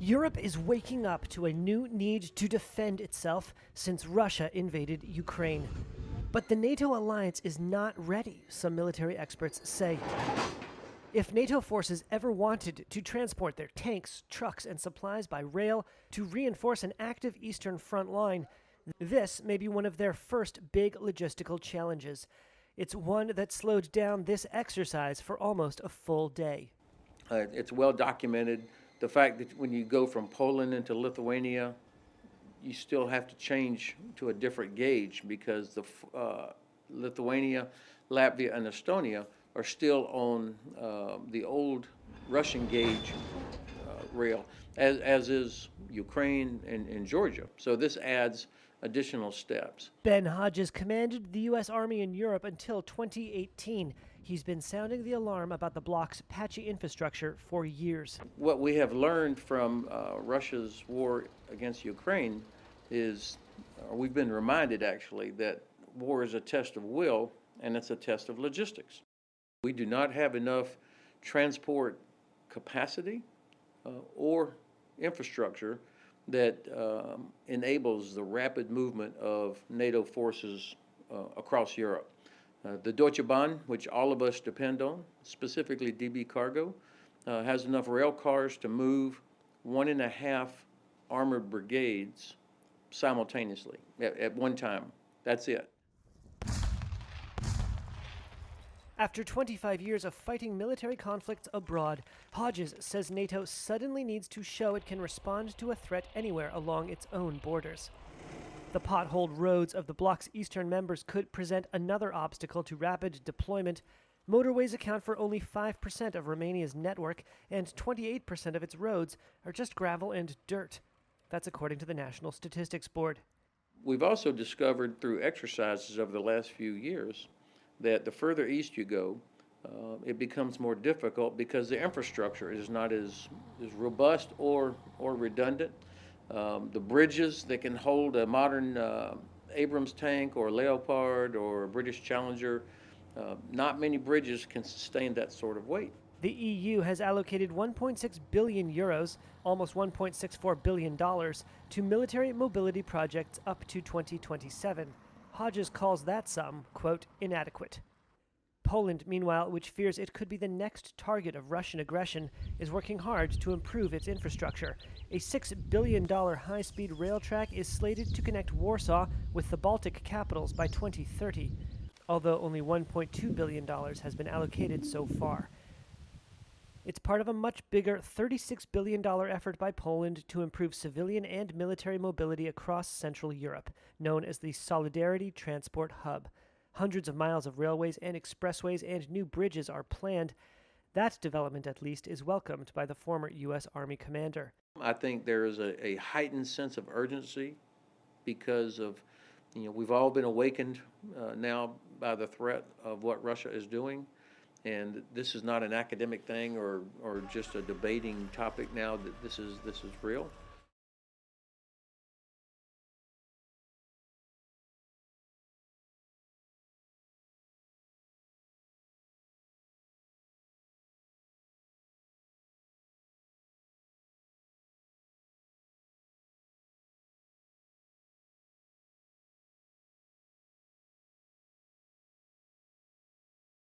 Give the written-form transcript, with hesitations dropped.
Europe is waking up to a new need to defend itself since Russia invaded Ukraine. But the NATO alliance is not ready, some military experts say. If NATO forces ever wanted to transport their tanks, trucks, and supplies by rail to reinforce an active eastern front line, this may be one of their first big logistical challenges. It's one that slowed down this exercise for almost a full day. It's well documented. The fact that when you go from Poland into Lithuania, you still have to change to a different gauge because the Lithuania, Latvia, and Estonia are still on the old Russian gauge rail, as is Ukraine and Georgia. So this adds additional steps. Ben Hodges commanded the U.S. Army in Europe until 2018. He's been sounding the alarm about the bloc's patchy infrastructure for years. What we have learned from Russia's war against Ukraine is, we've been reminded actually, that war is a test of will and it's a test of logistics. We do not have enough transport capacity or infrastructure that enables the rapid movement of NATO forces across Europe. The Deutsche Bahn, which all of us depend on, specifically DB Cargo, has enough rail cars to move 1.5 armored brigades simultaneously at one time. That's it. After 25 years of fighting military conflicts abroad, Hodges says NATO suddenly needs to show it can respond to a threat anywhere along its own borders. The potholed roads of the bloc's eastern members could present another obstacle to rapid deployment. Motorways account for only 5% of Romania's network, and 28% of its roads are just gravel and dirt. That's according to the National Statistics Board. We've also discovered through exercises over the last few years that the further east you go, it becomes more difficult because the infrastructure is not as robust or redundant. The bridges that can hold a modern Abrams tank or Leopard or British Challenger, not many bridges can sustain that sort of weight. The EU has allocated 1.6 billion euros, almost $1.64 billion, to military mobility projects up to 2027. Hodges calls that sum, quote, inadequate. Poland, meanwhile, which fears it could be the next target of Russian aggression, is working hard to improve its infrastructure. A $6 billion high-speed rail track is slated to connect Warsaw with the Baltic capitals by 2030, although only $1.2 billion has been allocated so far. It's part of a much bigger $36 billion effort by Poland to improve civilian and military mobility across Central Europe, known as the Solidarity Transport Hub. Hundreds of miles of railways and expressways and new bridges are planned. That development, at least, is welcomed by the former U.S. Army commander. I think there is a heightened sense of urgency because of, we've all been awakened now by the threat of what Russia is doing. And this is not an academic thing or just a debating topic now. That this is real.